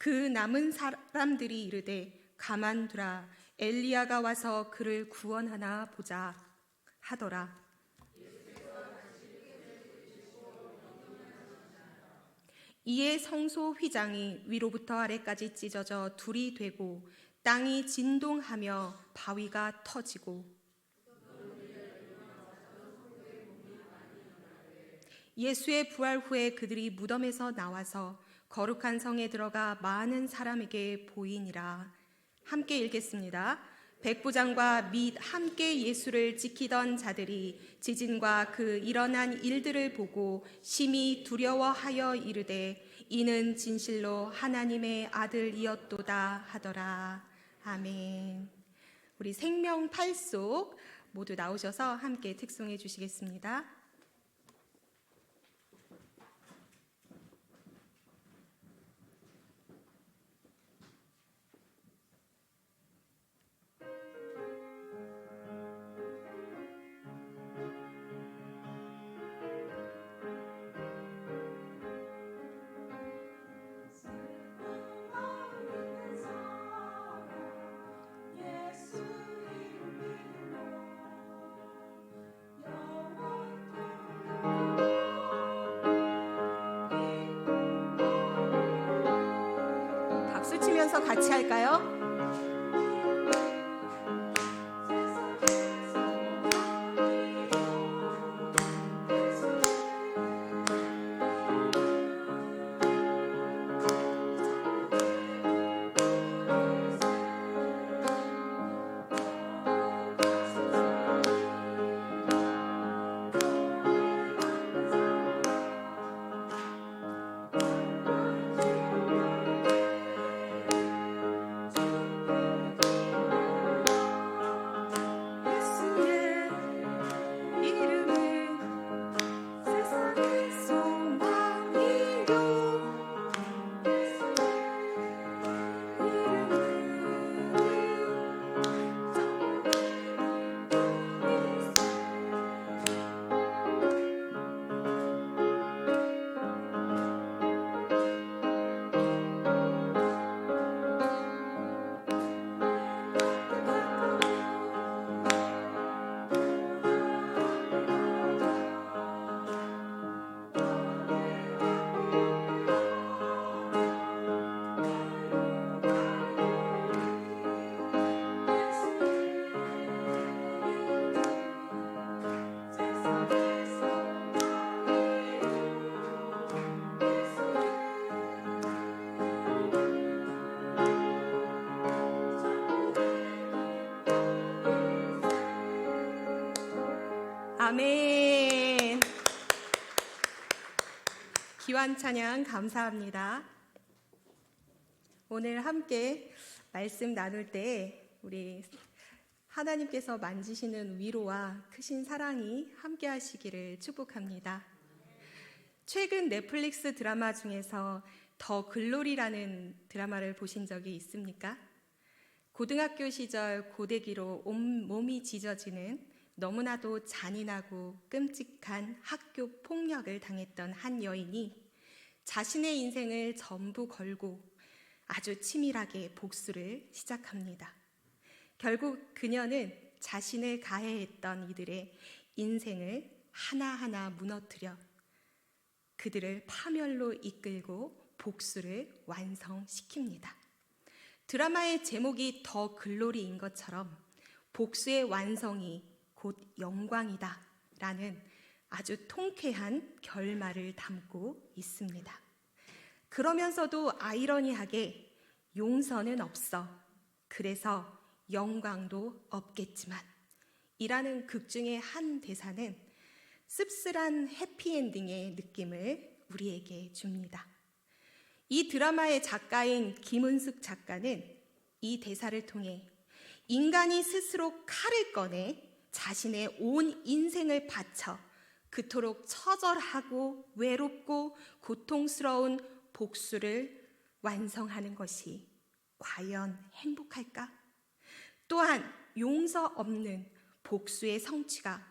그 남은 사람들이 이르되 가만두라, 엘리야가 와서 그를 구원하나 보자 하더라. 이에 성소 휘장이 위로부터 아래까지 찢어져 둘이 되고 땅이 진동하며 바위가 터지고 예수의 부활 후에 그들이 무덤에서 나와서 거룩한 성에 들어가 많은 사람에게 보이니라. 함께 읽겠습니다. 백부장과 및 함께 예수를 지키던 자들이 지진과 그 일어난 일들을 보고 심히 두려워하여 이르되 이는 진실로 하나님의 아들이었도다 하더라. 아멘. 우리 생명 팔속 모두 나오셔서 함께 특송해 주시겠습니다. 박수 치면서 같이 할까요? 아멘. 귀한 찬양 감사합니다. 오늘 함께 말씀 나눌 때 우리 하나님께서 만지시는 위로와 크신 사랑이 함께 하시기를 축복합니다. 최근 넷플릭스 드라마 중에서 더 글로리라는 드라마를 보신 적이 있습니까? 고등학교 시절 고데기로 온몸이 찢어지는 너무나도 잔인하고 끔찍한 학교 폭력을 당했던 한 여인이 자신의 인생을 전부 걸고 아주 치밀하게 복수를 시작합니다. 결국 그녀는 자신을 가해했던 이들의 인생을 하나하나 무너뜨려 그들을 파멸로 이끌고 복수를 완성시킵니다. 드라마의 제목이 더 글로리인 것처럼 복수의 완성이 곧 영광이다 라는 아주 통쾌한 결말을 담고 있습니다. 그러면서도 아이러니하게 용서는 없어, 그래서 영광도 없겠지만 이라는 극 중의 한 대사는 씁쓸한 해피엔딩의 느낌을 우리에게 줍니다. 이 드라마의 작가인 김은숙 작가는 이 대사를 통해 인간이 스스로 칼을 꺼내 자신의 온 인생을 바쳐 그토록 처절하고 외롭고 고통스러운 복수를 완성하는 것이 과연 행복할까? 또한 용서 없는 복수의 성취가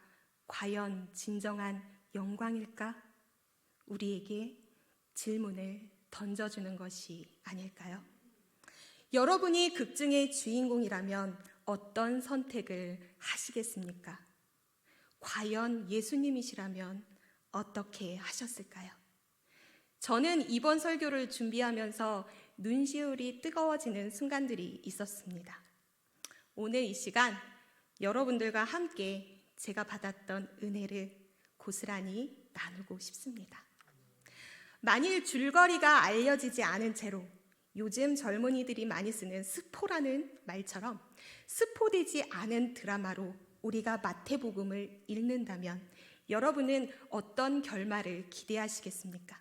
과연 진정한 영광일까? 우리에게 질문을 던져주는 것이 아닐까요? 여러분이 극중의 주인공이라면 어떤 선택을 하시겠습니까? 과연 예수님이시라면 어떻게 하셨을까요? 저는 이번 설교를 준비하면서 눈시울이 뜨거워지는 순간들이 있었습니다. 오늘 이 시간 여러분들과 함께 제가 받았던 은혜를 고스란히 나누고 싶습니다. 만일 줄거리가 알려지지 않은 채로 요즘 젊은이들이 많이 쓰는 스포라는 말처럼 스포되지 않은 드라마로 우리가 마태복음을 읽는다면 여러분은 어떤 결말을 기대하시겠습니까?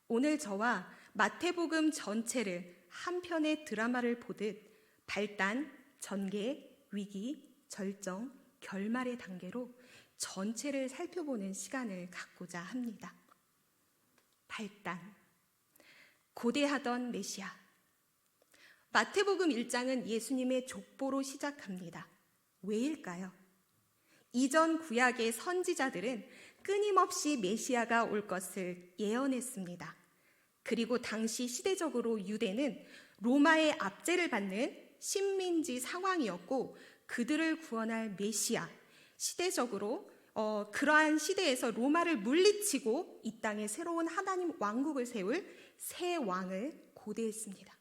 오늘 저와 마태복음 전체를 한 편의 드라마를 보듯 발단, 전개, 위기, 절정, 결말의 단계로 전체를 살펴보는 시간을 갖고자 합니다. 발단, 고대하던 메시아. 마태복음 1장은 예수님의 족보로 시작합니다. 왜일까요? 이전 구약의 선지자들은 끊임없이 메시아가 올 것을 예언했습니다. 그리고 당시 시대적으로 유대는 로마의 압제를 받는 식민지 상황이었고 그들을 구원할 메시아, 시대적으로 그러한 시대에서 로마를 물리치고 이 땅에 새로운 하나님 왕국을 세울 새 왕을 고대했습니다.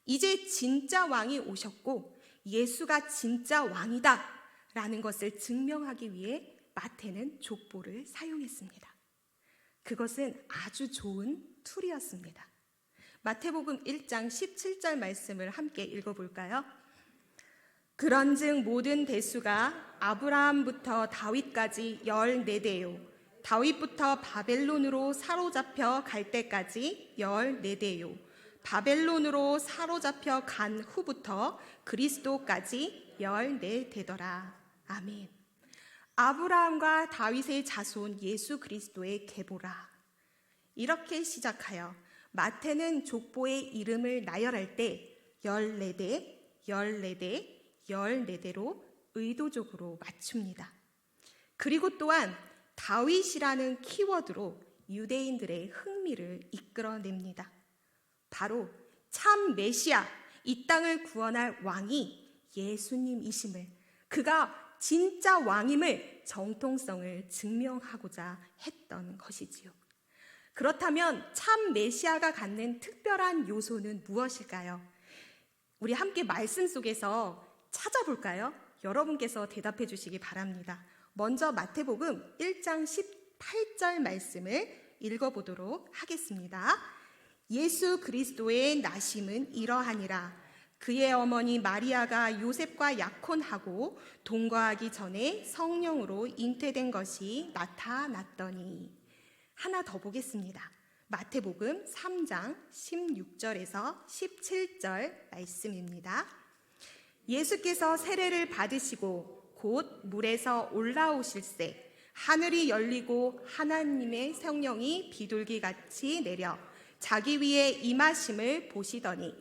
이제 진짜 왕이 오셨고 예수가 진짜 왕이다 라는 것을 증명하기 위해 마태는 족보를 사용했습니다. 그것은 아주 좋은 툴이었습니다. 마태복음 1장 17절 말씀을 함께 읽어볼까요? 그런즉 모든 대수가 아브라함부터 다윗까지 14대요 다윗부터 바벨론으로 사로잡혀 갈 때까지 14대요 바벨론으로 사로잡혀 간 후부터 그리스도까지 14대더라. 아멘. 아브라함과 다윗의 자손 예수 그리스도의 계보라. 이렇게 시작하여 마태는 족보의 이름을 나열할 때 14대, 14대, 14대로 의도적으로 맞춥니다. 그리고 또한 다윗이라는 키워드로 유대인들의 흥미를 이끌어냅니다. 바로 참 메시아, 이 땅을 구원할 왕이 예수님이심을, 그가 진짜 왕임을 정통성을 증명하고자 했던 것이지요. 그렇다면 참 메시아가 갖는 특별한 요소는 무엇일까요? 우리 함께 말씀 속에서 찾아볼까요? 여러분께서 대답해 주시기 바랍니다. 먼저 마태복음 1장 18절 말씀을 읽어보도록 하겠습니다. 예수 그리스도의 나심은 이러하니라. 그의 어머니 마리아가 요셉과 약혼하고 동거하기 전에 성령으로 잉태된 것이 나타났더니. 하나 더 보겠습니다. 마태복음 3장 16절에서 17절 말씀입니다. 예수께서 세례를 받으시고 곧 물에서 올라오실새 하늘이 열리고 하나님의 성령이 비둘기같이 내려 자기 위에 임하심을 보시더니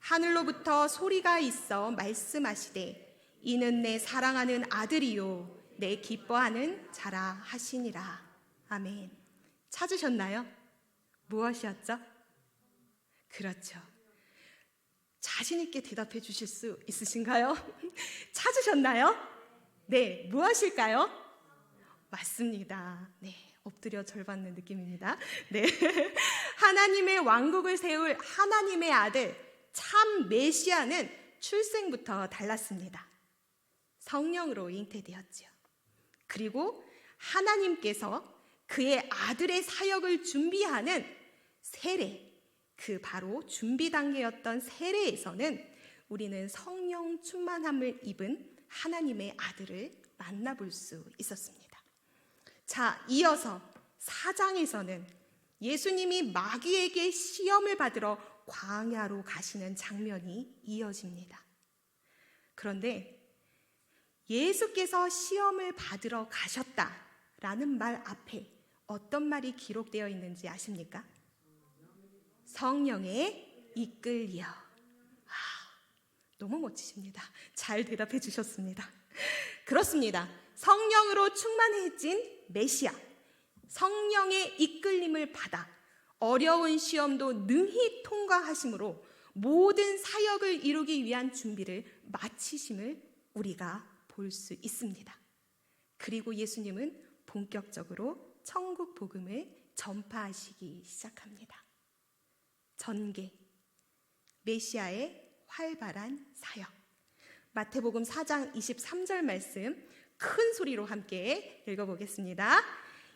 하늘로부터 소리가 있어 말씀하시되 이는 내 사랑하는 아들이요 내 기뻐하는 자라 하시니라. 아멘. 찾으셨나요? 무엇이었죠? 그렇죠. 자신 있게 대답해 주실 수 있으신가요? 찾으셨나요? 네, 무엇일까요? 맞습니다. 네, 엎드려 절 받는 느낌입니다. 네, 하나님의 왕국을 세울 하나님의 아들 참 메시아는 출생부터 달랐습니다. 성령으로 잉태되었죠. 그리고 하나님께서 그의 아들의 사역을 준비하는 세례, 그 바로 준비 단계였던 세례에서는 우리는 성령 충만함을 입은 하나님의 아들을 만나볼 수 있었습니다. 자, 이어서 4장에서는 예수님이 마귀에게 시험을 받으러 광야로 가시는 장면이 이어집니다. 그런데 예수께서 시험을 받으러 가셨다라는 말 앞에 어떤 말이 기록되어 있는지 아십니까? 성령에 이끌려. 너무 멋지십니다. 잘 대답해 주셨습니다. 그렇습니다. 성령으로 충만해진 메시아, 성령의 이끌림을 받아 어려운 시험도 능히 통과하심으로 모든 사역을 이루기 위한 준비를 마치심을 우리가 볼 수 있습니다. 그리고 예수님은 본격적으로 천국 복음을 전파하시기 시작합니다. 전개, 메시아의 활발한 사역. 마태복음 4장 23절 말씀 큰 소리로 함께 읽어보겠습니다.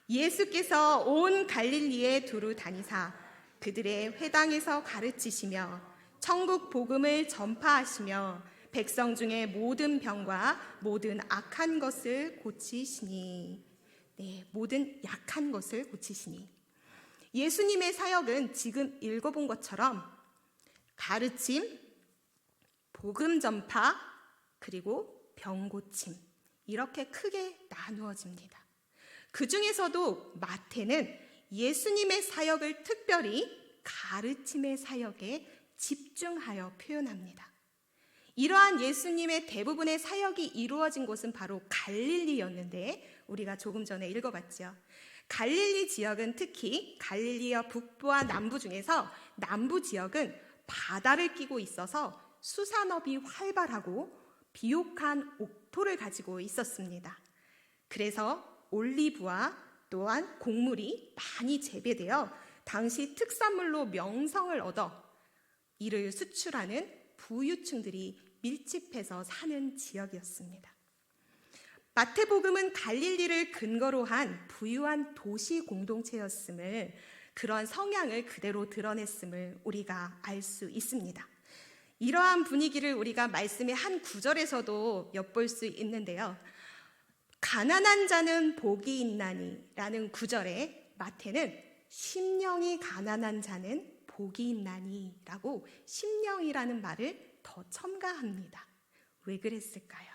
예수께서 온 갈릴리에 두루 다니사 그들의 회당에서 가르치시며 천국 복음을 전파하시며 백성 중에 모든 병과 모든 악한 것을 고치시니. 네, 모든 약한 것을 고치시니. 예수님의 사역은 지금 읽어본 것처럼 가르침, 복음 전파, 그리고 병 고침, 이렇게 크게 나누어집니다. 그 중에서도 마태는 예수님의 사역을 특별히 가르침의 사역에 집중하여 표현합니다. 이러한 예수님의 대부분의 사역이 이루어진 곳은 바로 갈릴리였는데 우리가 조금 전에 읽어봤죠. 갈릴리 지역은 특히 갈릴리와 북부와 남부 중에서 남부 지역은 바다를 끼고 있어서 수산업이 활발하고 비옥한 옥토를 가지고 있었습니다. 그래서 올리브와 또한 곡물이 많이 재배되어 당시 특산물로 명성을 얻어 이를 수출하는 부유층들이 밀집해서 사는 지역이었습니다. 마태복음은 갈릴리를 근거로 한 부유한 도시 공동체였음을, 그런 성향을 그대로 드러냈음을 우리가 알 수 있습니다. 이러한 분위기를 우리가 말씀의 한 구절에서도 엿볼 수 있는데요. 가난한 자는 복이 있나니 라는 구절에 마태는 심령이 가난한 자는 복이 있나니 라고 심령이라는 말을 더 첨가합니다. 왜 그랬을까요?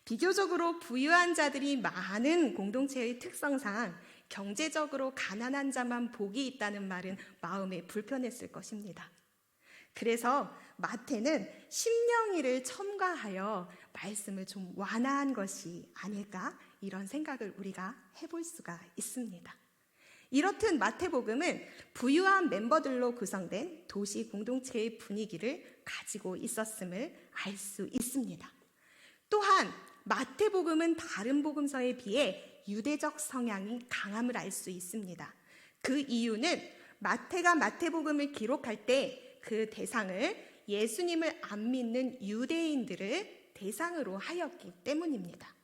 비교적으로 부유한 자들이 많은 공동체의 특성상 경제적으로 가난한 자만 복이 있다는 말은 마음에 불편했을 것입니다. 그래서 마태는 심령이를 첨가하여 말씀을 좀 완화한 것이 아닐까, 이런 생각을 우리가 해볼 수가 있습니다. 이렇듯 마태복음은 부유한 멤버들로 구성된 도시 공동체의 분위기를 가지고 있었음을 알 수 있습니다. 또한 마태복음은 다른 복음서에 비해 유대적 성향이 강함을 알 수 있습니다. 그 이유는 마태가 마태복음을 기록할 때 그 대상을 예수님을 안 믿는 유대인들을 대상으로 하였기 때문입니다.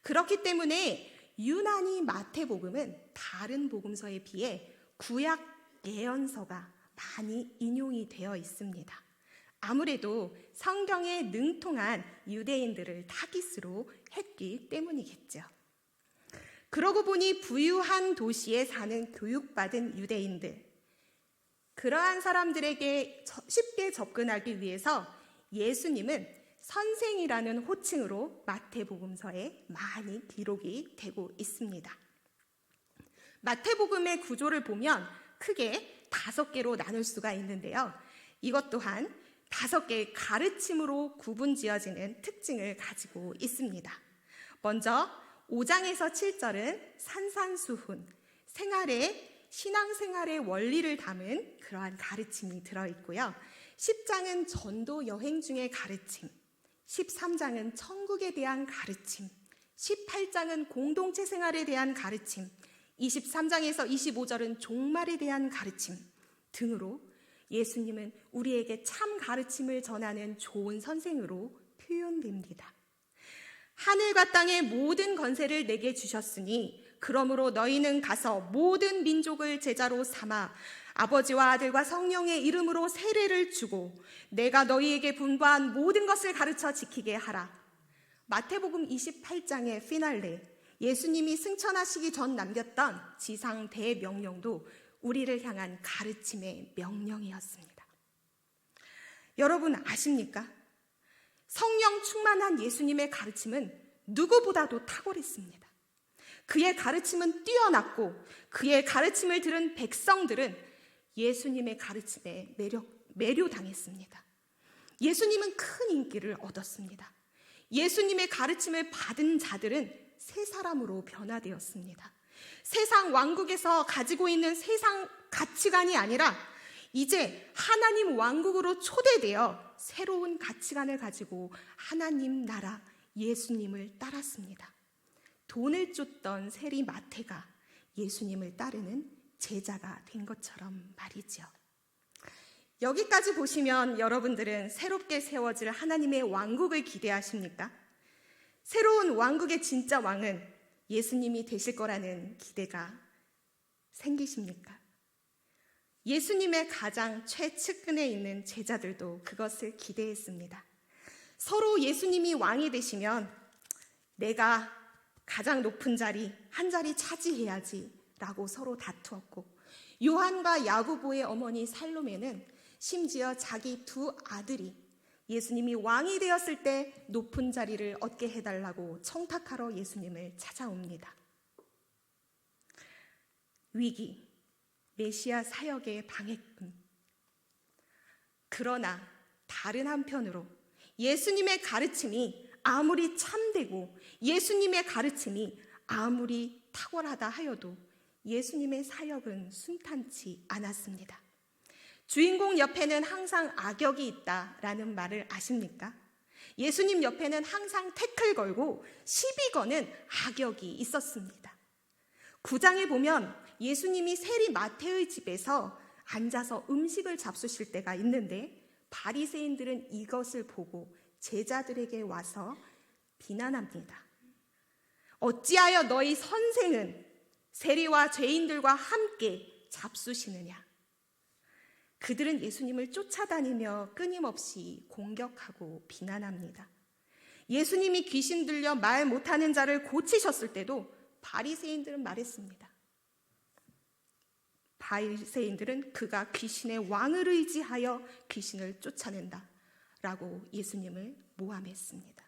그렇기 때문에 유난히 마태복음은 다른 복음서에 비해 구약 예언서가 많이 인용이 되어 있습니다. 아무래도 성경에 능통한 유대인들을 타깃으로 했기 때문이겠죠. 그러고 보니 부유한 도시에 사는 교육받은 유대인들, 그러한 사람들에게 쉽게 접근하기 위해서 예수님은 선생이라는 호칭으로 마태복음서에 많이 기록이 되고 있습니다. 마태복음의 구조를 보면 크게 5개로 나눌 수가 있는데요. 이것 또한 5개의 가르침으로 구분지어지는 특징을 가지고 있습니다. 먼저 5장에서 7절은 산산수훈, 신앙생활의 원리를 담은 그러한 가르침이 들어있고요. 10장은 전도 여행 중의 가르침, 13장은 천국에 대한 가르침, 18장은 공동체 생활에 대한 가르침, 23장에서 25절은 종말에 대한 가르침 등으로 예수님은 우리에게 참 가르침을 전하는 좋은 선생으로 표현됩니다. 하늘과 땅의 모든 권세를 내게 주셨으니 그러므로 너희는 가서 모든 민족을 제자로 삼아 아버지와 아들과 성령의 이름으로 세례를 주고 내가 너희에게 분부한 모든 것을 가르쳐 지키게 하라. 마태복음 28장의 피날레, 예수님이 승천하시기 전 남겼던 지상 대명령도 우리를 향한 가르침의 명령이었습니다. 여러분 아십니까? 성령 충만한 예수님의 가르침은 누구보다도 탁월했습니다. 그의 가르침은 뛰어났고 그의 가르침을 들은 백성들은 예수님의 가르침에 매료당했습니다. 예수님은 큰 인기를 얻었습니다. 예수님의 가르침을 받은 자들은 새 사람으로 변화되었습니다. 세상 왕국에서 가지고 있는 세상 가치관이 아니라 이제 하나님 왕국으로 초대되어 새로운 가치관을 가지고 하나님 나라 예수님을 따랐습니다. 돈을 쫓던 세리 마태가 예수님을 따르는 제자가 된 것처럼 말이죠. 여기까지 보시면 여러분들은 새롭게 세워질 하나님의 왕국을 기대하십니까? 새로운 왕국의 진짜 왕은 예수님이 되실 거라는 기대가 생기십니까? 예수님의 가장 최측근에 있는 제자들도 그것을 기대했습니다. 서로 예수님이 왕이 되시면 내가 가장 높은 자리, 한 자리 차지해야지 라고 서로 다투었고, 요한과 야고보의 어머니 살로메는 심지어 자기 두 아들이 예수님이 왕이 되었을 때 높은 자리를 얻게 해달라고 청탁하러 예수님을 찾아옵니다. 위기, 메시아 사역의 방해꾼. 그러나 다른 한편으로 예수님의 가르침이 아무리 참되고 예수님의 가르침이 아무리 탁월하다 하여도 예수님의 사역은 순탄치 않았습니다. 주인공 옆에는 항상 악역이 있다라는 말을 아십니까? 예수님 옆에는 항상 태클 걸고 시비 거는 악역이 있었습니다. 9장에 보면 예수님이 세리 마태의 집에서 앉아서 음식을 잡수실 때가 있는데 바리새인들은 이것을 보고 제자들에게 와서 비난합니다. 어찌하여 너희 선생은 세리와 죄인들과 함께 잡수시느냐? 그들은 예수님을 쫓아다니며 끊임없이 공격하고 비난합니다. 예수님이 귀신 들려 말 못하는 자를 고치셨을 때도 바리새인들은 말했습니다. 바리새인들은 그가 귀신의 왕을 의지하여 귀신을 쫓아낸다 라고 예수님을 모함했습니다.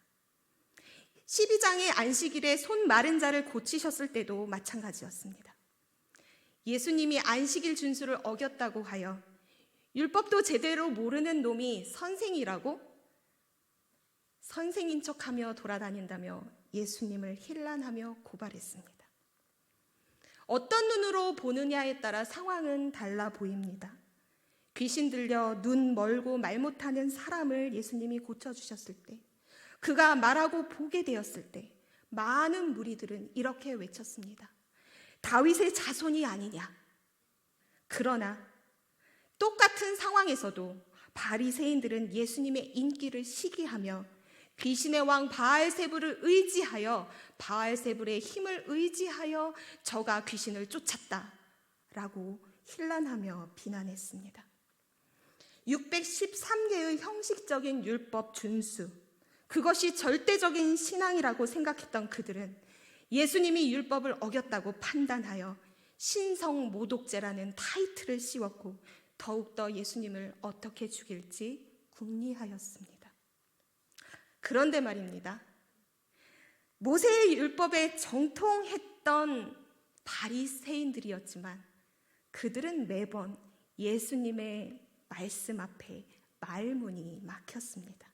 12장의 안식일에 손 마른 자를 고치셨을 때도 마찬가지였습니다. 예수님이 안식일 준수를 어겼다고 하여 율법도 제대로 모르는 놈이 선생이라고 선생인 척하며 돌아다닌다며 예수님을 힐난하며 고발했습니다. 어떤 눈으로 보느냐에 따라 상황은 달라 보입니다. 귀신 들려 눈 멀고 말 못하는 사람을 예수님이 고쳐주셨을 때, 그가 말하고 보게 되었을 때 많은 무리들은 이렇게 외쳤습니다. 다윗의 자손이 아니냐. 그러나 똑같은 상황에서도 바리새인들은 예수님의 인기를 시기하며 귀신의 왕 바알세불을 의지하여 바알세불의 힘을 의지하여 저가 귀신을 쫓았다라고 힐난하며 비난했습니다. 613개의 형식적인 율법 준수, 그것이 절대적인 신앙이라고 생각했던 그들은 예수님이 율법을 어겼다고 판단하여 신성모독죄라는 타이틀을 씌웠고 더욱더 예수님을 어떻게 죽일지 궁리하였습니다. 그런데 말입니다. 모세의 율법에 정통했던 바리새인들이었지만 그들은 매번 예수님의 말씀 앞에 말문이 막혔습니다.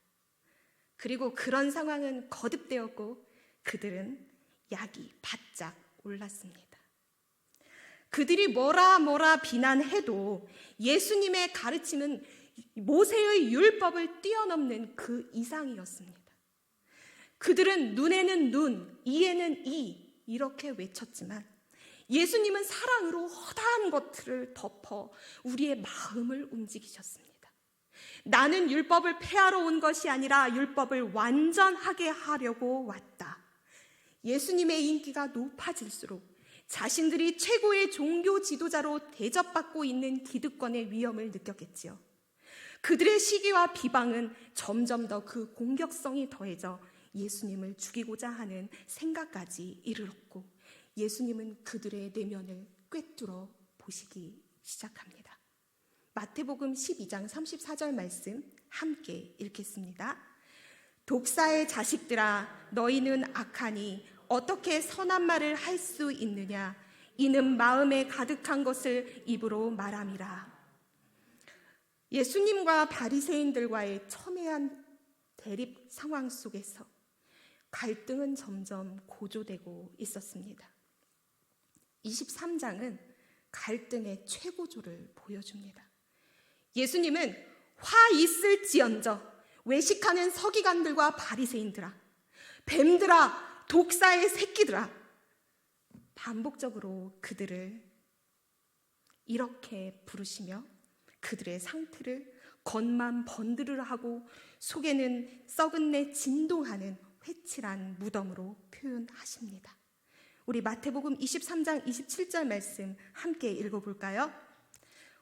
그리고 그런 상황은 거듭되었고 그들은 약이 바짝 올랐습니다. 그들이 뭐라 비난해도 예수님의 가르침은 모세의 율법을 뛰어넘는 그 이상이었습니다. 그들은 눈에는 눈, 이에는 이 이렇게 외쳤지만 예수님은 사랑으로 허다한 것들을 덮어 우리의 마음을 움직이셨습니다. 나는 율법을 폐하러 온 것이 아니라 율법을 완전하게 하려고 왔다. 예수님의 인기가 높아질수록 자신들이 최고의 종교 지도자로 대접받고 있는 기득권의 위험을 느꼈겠지요. 그들의 시기와 비방은 점점 더 그 공격성이 더해져 예수님을 죽이고자 하는 생각까지 이르렀고 예수님은 그들의 내면을 꿰뚫어 보시기 시작합니다. 마태복음 12장 34절 말씀 함께 읽겠습니다. 독사의 자식들아, 너희는 악하니 어떻게 선한 말을 할 수 있느냐? 이는 마음에 가득한 것을 입으로 말함이라. 예수님과 바리새인들과의 첨예한 대립 상황 속에서 갈등은 점점 고조되고 있었습니다. 23장은 갈등의 최고조를 보여줍니다. 예수님은 화 있을지언정 외식하는 서기관들과 바리새인들아, 뱀들아, 독사의 새끼들아, 반복적으로 그들을 이렇게 부르시며 그들의 상태를 겉만 번드르르하고 속에는 썩은 내 진동하는 회칠한 무덤으로 표현하십니다. 우리 마태복음 23장 27절 말씀 함께 읽어볼까요?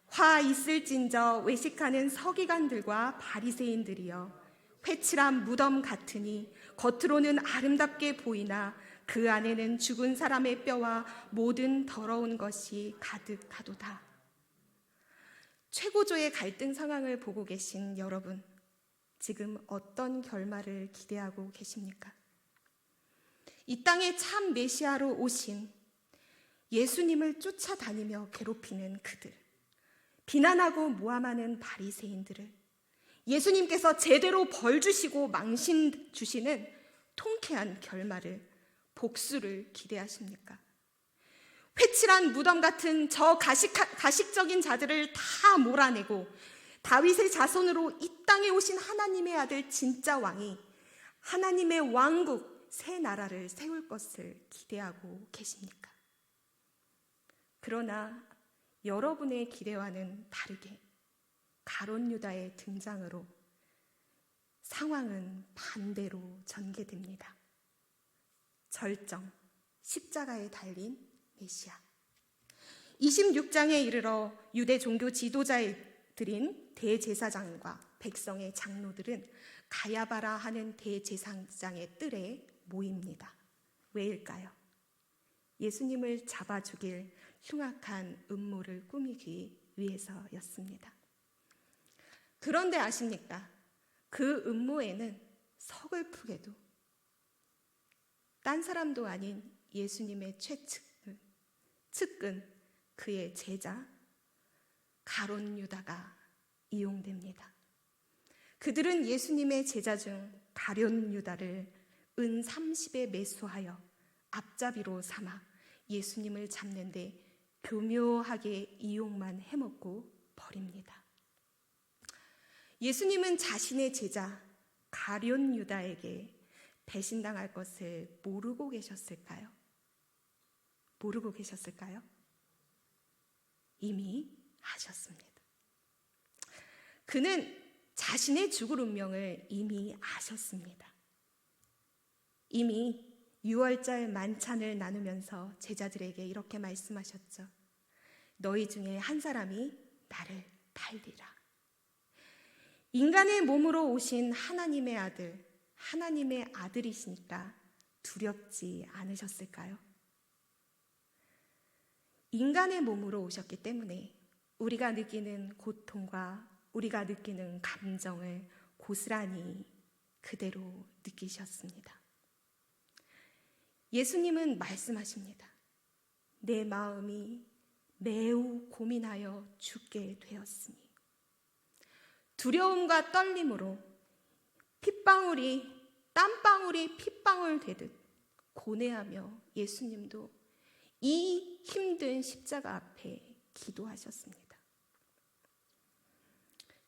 화 있을진저 외식하는 서기관들과 바리새인들이여, 회칠한 무덤 같으니 겉으로는 아름답게 보이나 그 안에는 죽은 사람의 뼈와 모든 더러운 것이 가득하도다. 최고조의 갈등 상황을 보고 계신 여러분, 지금 어떤 결말을 기대하고 계십니까? 이 땅에 참 메시아로 오신 예수님을 쫓아다니며 괴롭히는 그들, 비난하고 모함하는 바리새인들을 예수님께서 제대로 벌 주시고 망신 주시는 통쾌한 결말을, 복수를 기대하십니까? 회칠한 무덤 같은 저 가식적인 자들을 다 몰아내고 다윗의 자손으로 이 땅에 오신 하나님의 아들 진짜 왕이 하나님의 왕국 새 나라를 세울 것을 기대하고 계십니까? 그러나 여러분의 기대와는 다르게 가룟 유다의 등장으로 상황은 반대로 전개됩니다. 절정, 십자가에 달린 메시아. 26장에 이르러 유대 종교 지도자들인 대제사장과 백성의 장로들은 가야바라 하는 대제사장의 뜰에 모입니다. 왜일까요? 예수님을 잡아 죽일 흉악한 음모를 꾸미기 위해서였습니다. 그런데 아십니까? 그 음모에는 서글프게도 딴 사람도 아닌 예수님의 측근, 그의 제자 가룟 유다가 이용됩니다. 그들은 예수님의 제자 중 가룟 유다를 은 30에 매수하여 앞잡이로 삼아 예수님을 잡는데 교묘하게 이용만 해먹고 버립니다. 예수님은 자신의 제자 가룟 유다에게 배신당할 것을 모르고 계셨을까요? 모르고 계셨을까요? 이미 아셨습니다. 그는 자신의 죽을 운명을 이미 아셨습니다. 이미 6월절 만찬을 나누면서 제자들에게 이렇게 말씀하셨죠. 너희 중에 한 사람이 나를 팔리라. 인간의 몸으로 오신 하나님의 아들, 하나님의 아들이시니까 두렵지 않으셨을까요? 인간의 몸으로 오셨기 때문에 우리가 느끼는 고통과 우리가 느끼는 감정을 고스란히 그대로 느끼셨습니다. 예수님은 말씀하십니다. 내 마음이 매우 고민하여 죽게 되었으니, 두려움과 떨림으로 땀방울이 핏방울 되듯 고뇌하며 예수님도 이 힘든 십자가 앞에 기도하셨습니다.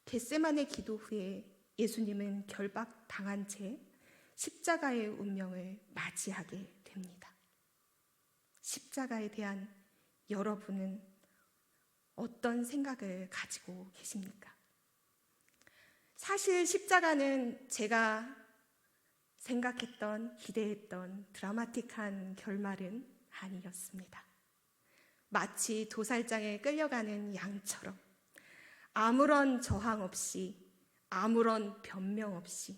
겟세마네 기도 후에 예수님은 결박당한 채 십자가의 운명을 맞이하게 됩니다. 십자가에 대한 여러분은 어떤 생각을 가지고 계십니까? 사실 십자가는 제가 생각했던, 기대했던 드라마틱한 결말은 아니었습니다. 마치 도살장에 끌려가는 양처럼 아무런 저항 없이, 아무런 변명 없이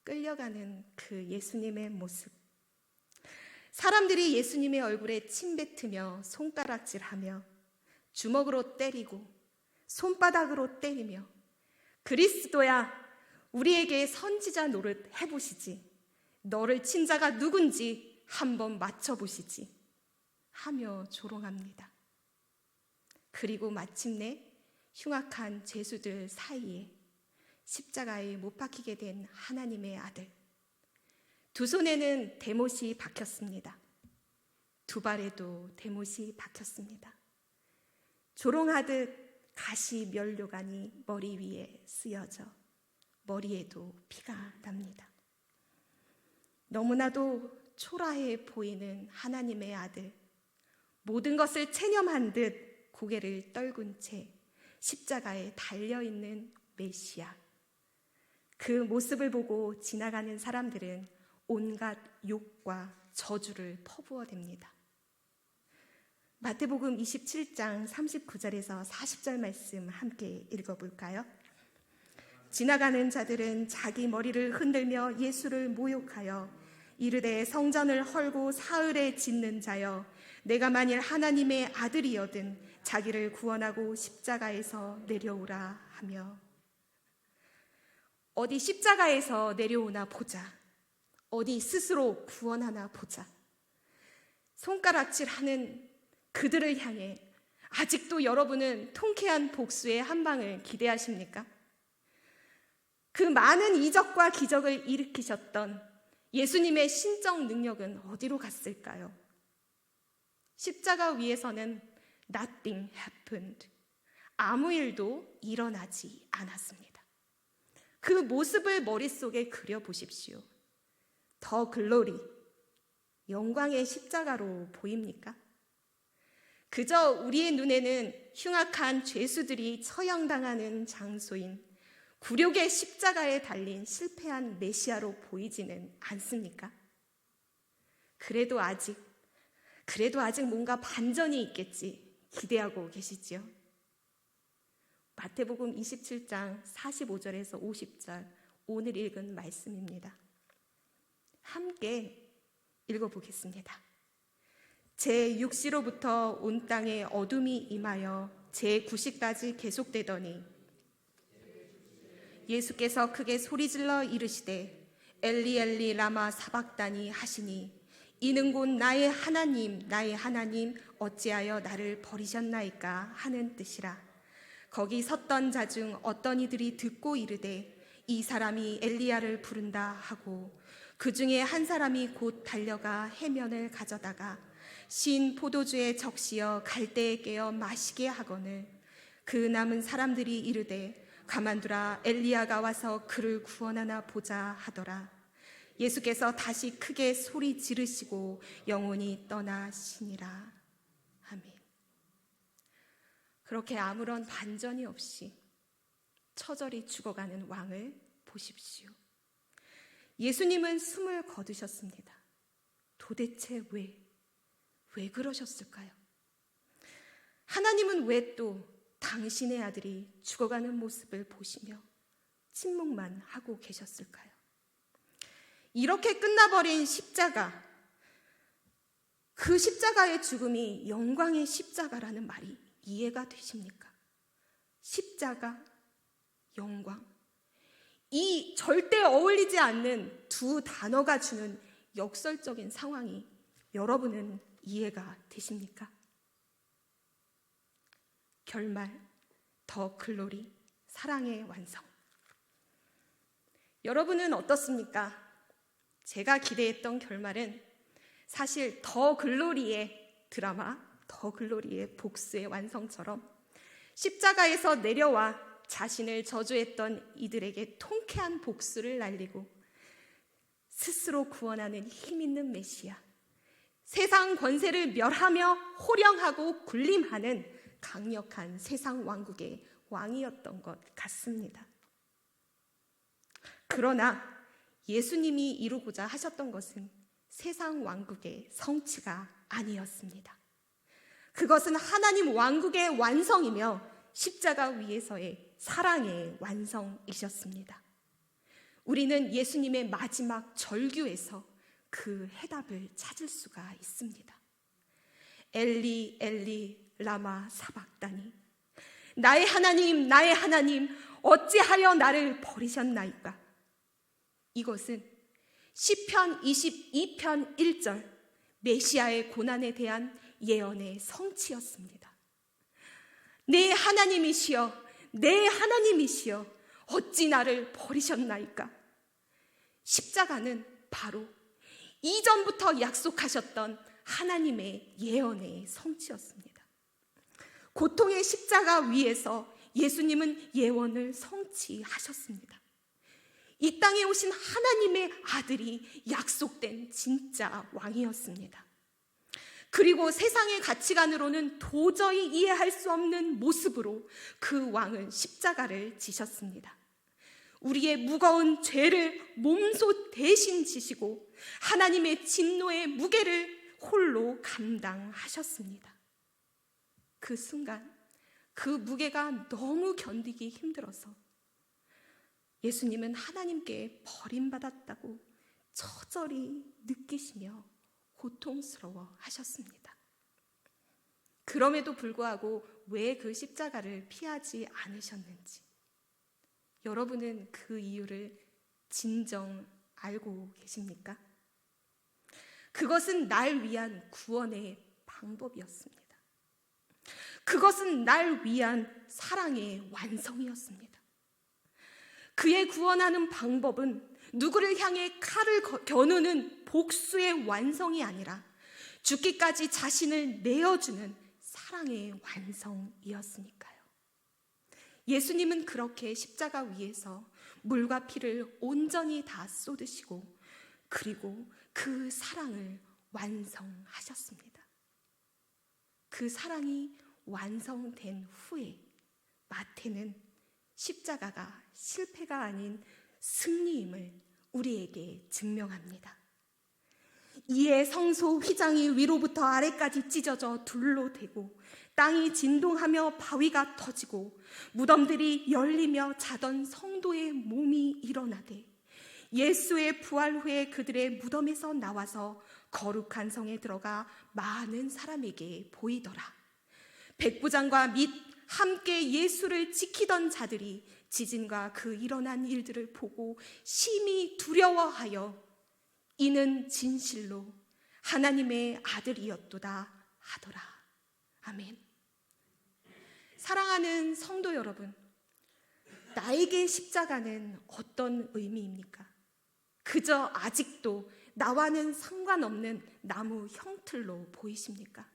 끌려가는 그 예수님의 모습. 사람들이 예수님의 얼굴에 침 뱉으며 손가락질하며 주먹으로 때리고 손바닥으로 때리며 그리스도야, 우리에게 선지자 노릇 해보시지. 너를 친 자가 누군지 한번 맞춰보시지 하며 조롱합니다. 그리고 마침내 흉악한 죄수들 사이에 십자가에 못 박히게 된 하나님의 아들. 두 손에는 대못이 박혔습니다. 두 발에도 대못이 박혔습니다. 조롱하듯 가시 면류관이 머리 위에 쓰여져 머리에도 피가 납니다. 너무나도 초라해 보이는 하나님의 아들, 모든 것을 체념한 듯 고개를 떨군 채 십자가에 달려있는 메시아. 그 모습을 보고 지나가는 사람들은 온갖 욕과 저주를 퍼부어댑니다. 마태복음 27장 39절에서 40절 말씀 함께 읽어볼까요? 지나가는 자들은 자기 머리를 흔들며 예수를 모욕하여 이르되 성전을 헐고 사흘에 짓는 자여, 내가 만일 하나님의 아들이여든 자기를 구원하고 십자가에서 내려오라 하며. 어디 십자가에서 내려오나 보자. 어디 스스로 구원하나 보자. 손가락질하는 그들을 향해 아직도 여러분은 통쾌한 복수의 한 방을 기대하십니까? 그 많은 이적과 기적을 일으키셨던 예수님의 신적 능력은 어디로 갔을까요? 십자가 위에서는 nothing happened. 아무 일도 일어나지 않았습니다. 그 모습을 머릿속에 그려보십시오. 더 글로리, 영광의 십자가로 보입니까? 그저 우리의 눈에는 흉악한 죄수들이 처형당하는 장소인 굴욕의 십자가에 달린 실패한 메시아로 보이지는 않습니까? 그래도 아직 뭔가 반전이 있겠지 기대하고 계시지요? 마태복음 27장 45절에서 50절, 오늘 읽은 말씀입니다. 함께 읽어보겠습니다. 제6시로부터 온 땅에 어둠이 임하여 제9시까지 계속되더니 예수께서 크게 소리질러 이르시되 엘리 엘리 라마 사박다니 하시니 이는 곧 나의 하나님 어찌하여 나를 버리셨나이까 하는 뜻이라. 거기 섰던 자 중 어떤 이들이 듣고 이르되 이 사람이 엘리야를 부른다 하고, 그 중에 한 사람이 곧 달려가 해면을 가져다가 신 포도주에 적시어 갈대에 깨어 마시게 하거늘, 그 남은 사람들이 이르되 가만두라, 엘리야가 와서 그를 구원하나 보자 하더라. 예수께서 다시 크게 소리 지르시고 영혼이 떠나시니라. 아멘. 그렇게 아무런 반전이 없이 처절히 죽어가는 왕을 보십시오. 예수님은 숨을 거두셨습니다. 도대체 왜 그러셨을까요? 하나님은 왜 또 당신의 아들이 죽어가는 모습을 보시며 침묵만 하고 계셨을까요? 이렇게 끝나버린 십자가, 그 십자가의 죽음이 영광의 십자가라는 말이 이해가 되십니까? 십자가, 영광, 이 절대 어울리지 않는 두 단어가 주는 역설적인 상황이 여러분은 이해가 되십니까? 결말, 더 글로리, 사랑의 완성. 여러분은 어떻습니까? 제가 기대했던 결말은 사실 더 글로리의 드라마, 더 글로리의 복수의 완성처럼 십자가에서 내려와 자신을 저주했던 이들에게 통쾌한 복수를 날리고 스스로 구원하는 힘있는 메시아, 세상 권세를 멸하며 호령하고 군림하는 강력한 세상 왕국의 왕이었던 것 같습니다. 그러나 예수님이 이루고자 하셨던 것은 세상 왕국의 성취가 아니었습니다. 그것은 하나님 왕국의 완성이며 십자가 위에서의 사랑의 완성이셨습니다. 우리는 예수님의 마지막 절규에서 그 해답을 찾을 수가 있습니다. 엘리 엘리 라마 사박다니, 나의 하나님 어찌하여 나를 버리셨나이까. 이것은 시편 22편 1절 메시아의 고난에 대한 예언의 성취였습니다. 내 하나님이시여 어찌 나를 버리셨나이까. 십자가는 바로 이전부터 약속하셨던 하나님의 예언의 성취였습니다. 고통의 십자가 위에서 예수님은 예언을 성취하셨습니다. 이 땅에 오신 하나님의 아들이 약속된 진짜 왕이었습니다. 그리고 세상의 가치관으로는 도저히 이해할 수 없는 모습으로 그 왕은 십자가를 지셨습니다. 우리의 무거운 죄를 몸소 대신 지시고 하나님의 진노의 무게를 홀로 감당하셨습니다. 그 순간 그 무게가 너무 견디기 힘들어서 예수님은 하나님께 버림받았다고 처절히 느끼시며 고통스러워 하셨습니다. 그럼에도 불구하고 왜 그 십자가를 피하지 않으셨는지 여러분은 그 이유를 진정 알고 계십니까? 그것은 날 위한 구원의 방법이었습니다. 그것은 날 위한 사랑의 완성이었습니다. 그의 구원하는 방법은 누구를 향해 칼을 겨누는 복수의 완성이 아니라 죽기까지 자신을 내어주는 사랑의 완성이었으니까요. 예수님은 그렇게 십자가 위에서 물과 피를 온전히 다 쏟으시고 그리고 그 사랑을 완성하셨습니다. 그 사랑이 완성된 후에 마태는 십자가가 실패가 아닌 승리임을 우리에게 증명합니다. 이에 성소 휘장이 위로부터 아래까지 찢어져 둘로 되고 땅이 진동하며 바위가 터지고 무덤들이 열리며 자던 성도의 몸이 일어나되 예수의 부활 후에 그들의 무덤에서 나와서 거룩한 성에 들어가 많은 사람에게 보이더라. 백부장과 및 함께 예수를 지키던 자들이 지진과 그 일어난 일들을 보고 심히 두려워하여 이는 진실로 하나님의 아들이었도다 하더라. 아멘. 사랑하는 성도 여러분, 나에게 십자가는 어떤 의미입니까? 그저 아직도 나와는 상관없는 나무 형틀로 보이십니까?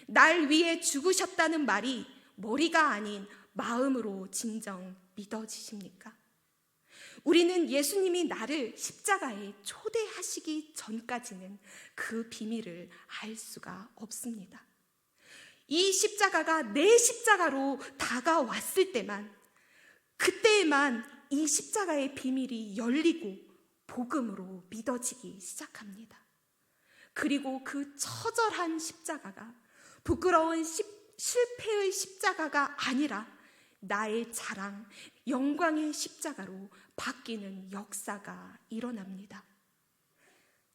날 위해 죽으셨다는 말이 머리가 아닌 마음으로 진정 믿어지십니까? 우리는 예수님이 나를 십자가에 초대하시기 전까지는 그 비밀을 알 수가 없습니다. 이 십자가가 내 십자가로 다가왔을 때만, 그때에만 이 십자가의 비밀이 열리고 복음으로 믿어지기 시작합니다. 그리고 그 처절한 십자가가 부끄러운 실패의 십자가가 아니라 나의 자랑, 영광의 십자가로 바뀌는 역사가 일어납니다.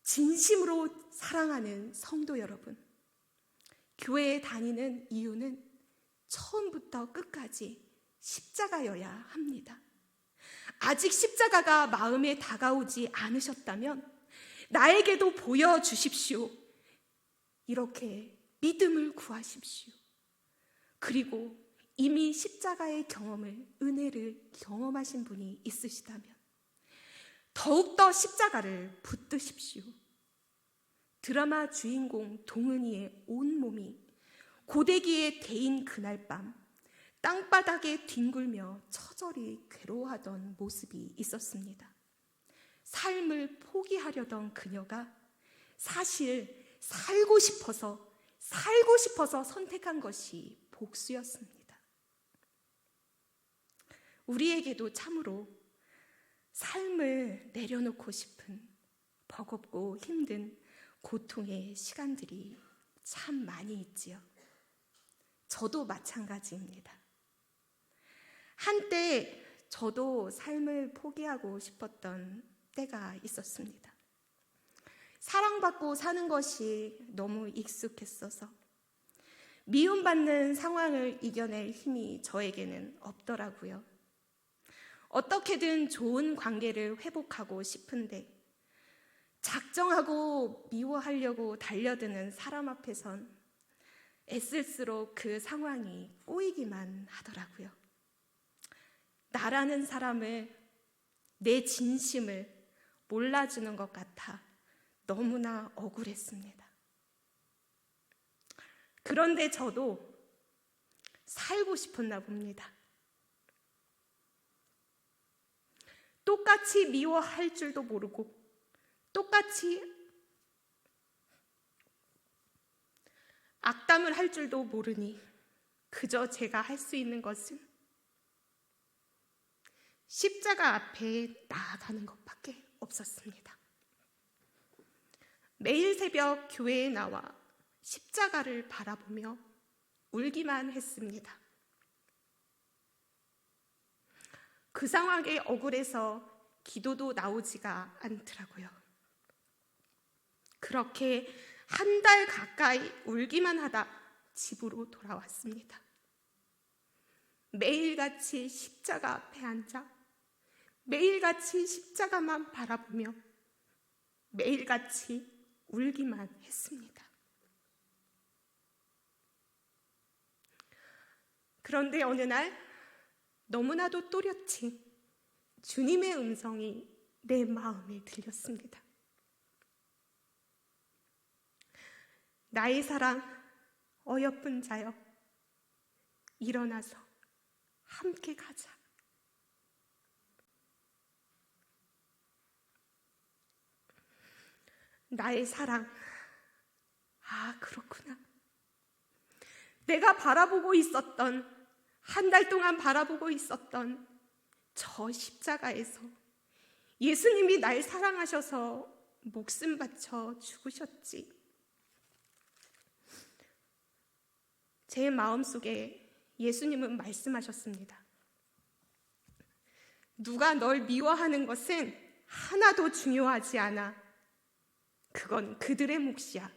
진심으로 사랑하는 성도 여러분, 교회에 다니는 이유는 처음부터 끝까지 십자가여야 합니다. 아직 십자가가 마음에 다가오지 않으셨다면 나에게도 보여주십시오. 이렇게 믿음을 구하십시오. 그리고 이미 십자가의 경험을, 은혜를 경험하신 분이 있으시다면 더욱더 십자가를 붙드십시오. 드라마 주인공 동은이의 온몸이 고데기에 데인 그날 밤 땅바닥에 뒹굴며 처절히 괴로워하던 모습이 있었습니다. 삶을 포기하려던 그녀가 사실 살고 싶어서 선택한 것이 복수였습니다. 우리에게도 참으로 삶을 내려놓고 싶은 버겁고 힘든 고통의 시간들이 참 많이 있지요. 저도 마찬가지입니다. 한때 저도 삶을 포기하고 싶었던 때가 있었습니다. 사랑받고 사는 것이 너무 익숙했어서 미움받는 상황을 이겨낼 힘이 저에게는 없더라고요. 어떻게든 좋은 관계를 회복하고 싶은데 작정하고 미워하려고 달려드는 사람 앞에선 애쓸수록 그 상황이 꼬이기만 하더라고요. 나라는 사람을, 내 진심을 몰라주는 것 같아 너무나 억울했습니다. 그런데 저도 살고 싶었나 봅니다. 똑같이 미워할 줄도 모르고 똑같이 악담을 할 줄도 모르니 그저 제가 할 수 있는 것은 십자가 앞에 나아가는 것밖에 없었습니다. 매일 새벽 교회에 나와 십자가를 바라보며 울기만 했습니다. 그 상황에 억울해서 기도도 나오지가 않더라고요. 그렇게 한 달 가까이 울기만 하다 집으로 돌아왔습니다. 매일같이 십자가 앞에 앉아 매일같이 십자가만 바라보며 매일같이 울기만 했습니다. 그런데 어느 날 너무나도 또렷이 주님의 음성이 내 마음에 들렸습니다. 나의 사랑, 어여쁜 자여, 일어나서 함께 가자. 나의 사랑, 그렇구나. 내가 바라보고 있었던, 한 달 동안 바라보고 있었던 저 십자가에서 예수님이 날 사랑하셔서 목숨 바쳐 죽으셨지. 제 마음속에 예수님은 말씀하셨습니다. 누가 널 미워하는 것은 하나도 중요하지 않아. 그건 그들의 몫이야.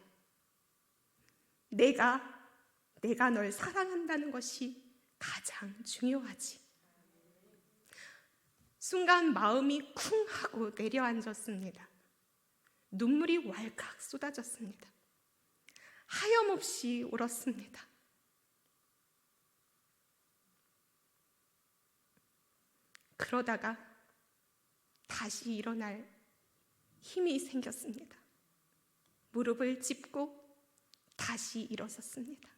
내가 널 사랑한다는 것이 가장 중요하지. 순간 마음이 쿵 하고 내려앉았습니다. 눈물이 왈칵 쏟아졌습니다. 하염없이 울었습니다. 그러다가 다시 일어날 힘이 생겼습니다. 무릎을 짚고 다시 일어섰습니다.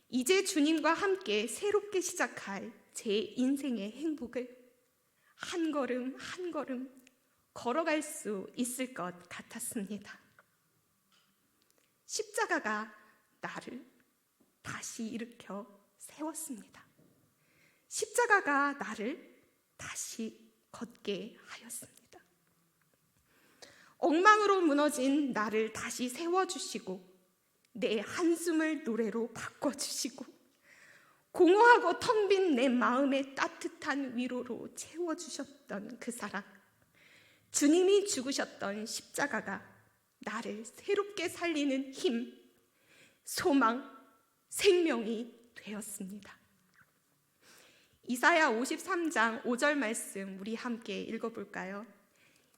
이제 주님과 함께 새롭게 시작할 제 인생의 행복을 한 걸음 한 걸음 걸어갈 수 있을 것 같았습니다. 십자가가 나를 다시 일으켜 세웠습니다. 십자가가 나를 다시 걷게 하였습니다. 엉망으로 무너진 나를 다시 세워주시고 내 한숨을 노래로 바꿔주시고 공허하고 텅 빈 내 마음의 따뜻한 위로로 채워주셨던 그 사랑, 주님이 죽으셨던 십자가가 나를 새롭게 살리는 힘, 소망, 생명이 되었습니다. 이사야 53장 5절 말씀 우리 함께 읽어볼까요?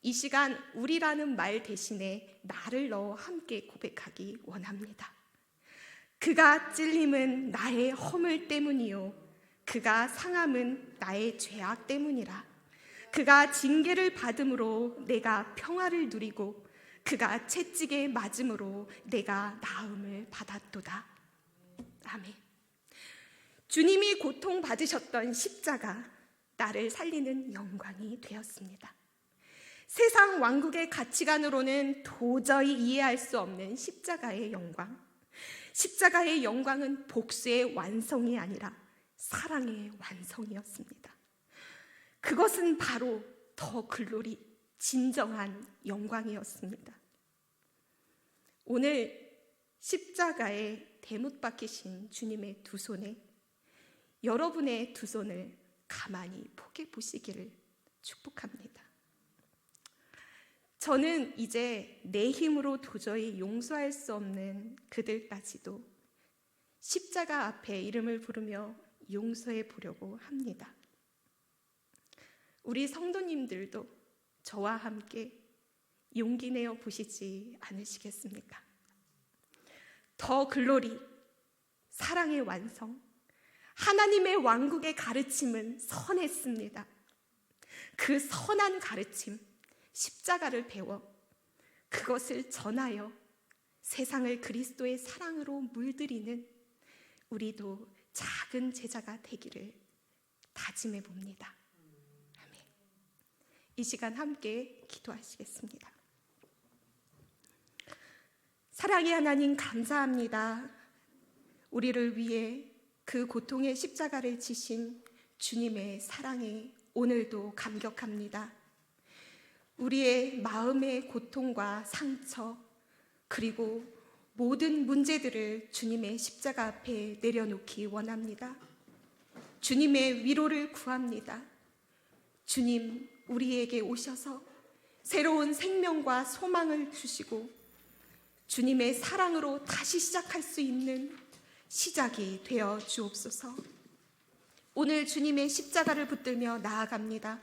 이 시간 우리라는 말 대신에 나를 넣어 함께 고백하기 원합니다. 그가 찔림은 나의 허물 때문이요 그가 상함은 나의 죄악 때문이라. 그가 징계를 받음으로 내가 평화를 누리고 그가 채찍에 맞음으로 내가 나음을 받았도다. 아멘. 주님이 고통받으셨던 십자가, 나를 살리는 영광이 되었습니다. 세상 왕국의 가치관으로는 도저히 이해할 수 없는 십자가의 영광. 십자가의 영광은 복수의 완성이 아니라 사랑의 완성이었습니다. 그것은 바로 더 글로리, 진정한 영광이었습니다. 오늘 십자가에 대못 박히신 주님의 두 손에 여러분의 두 손을 가만히 포개 보시기를 축복합니다. 저는 이제 내 힘으로 도저히 용서할 수 없는 그들까지도 십자가 앞에 이름을 부르며 용서해 보려고 합니다. 우리 성도님들도 저와 함께 용기 내어 보시지 않으시겠습니까? 더 글로리, 사랑의 완성, 하나님의 왕국의 가르침은 선했습니다. 그 선한 가르침, 십자가를 배워 그것을 전하여 세상을 그리스도의 사랑으로 물들이는 우리도 작은 제자가 되기를 다짐해 봅니다. 아멘. 이 시간 함께 기도하시겠습니다. 사랑의 하나님, 감사합니다. 우리를 위해 그 고통의 십자가를 지신 주님의 사랑에 오늘도 감격합니다. 우리의 마음의 고통과 상처, 그리고 모든 문제들을 주님의 십자가 앞에 내려놓기 원합니다. 주님의 위로를 구합니다. 주님, 우리에게 오셔서 새로운 생명과 소망을 주시고 주님의 사랑으로 다시 시작할 수 있는 시작이 되어 주옵소서. 오늘 주님의 십자가를 붙들며 나아갑니다.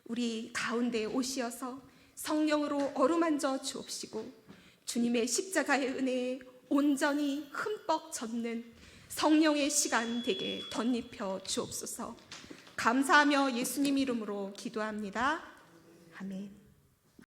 우리 가운데 오시어서 성령으로 어루만져 주옵시고 주님의 십자가의 은혜에 온전히 흠뻑 젖는 성령의 시간 되게 덧입혀 주옵소서. 감사하며 예수님 이름으로 기도합니다. 아멘.